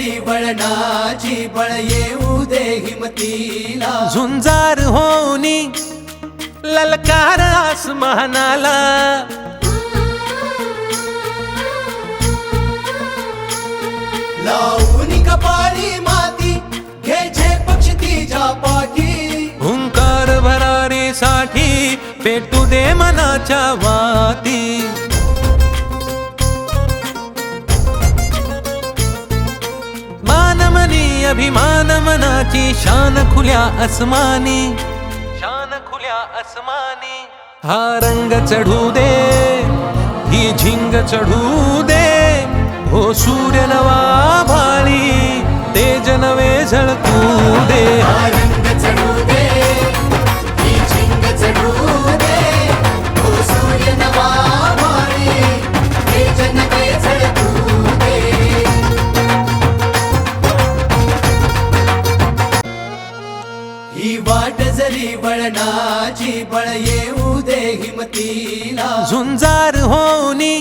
जरी वळणाची बळ येऊ दे हिमतीला, झुंजार होनी ललकार आसमानाला, लावून कपाळी माती घ्यायचे पक्ष तिच्या पाठी, हुंकार भरारीसाठी पेटू दे मनाच्या वाती. मानमनी अभिमान मनाची शान खुल्या आसमानी, शान खुल्या आसमानी. हा रंग चढू दे, ही झिंग चढू दे, हो सूर्य नवा भाळी तेज नवे झळकू दे. हा रंग चढू दे, ही झिंग चढू दे, हो सूर्य नवा भाळी तेज नवे झळकू दे. ही वाट जरी वळणाची बळ येऊ दे हिमतीला, झुंजार होनी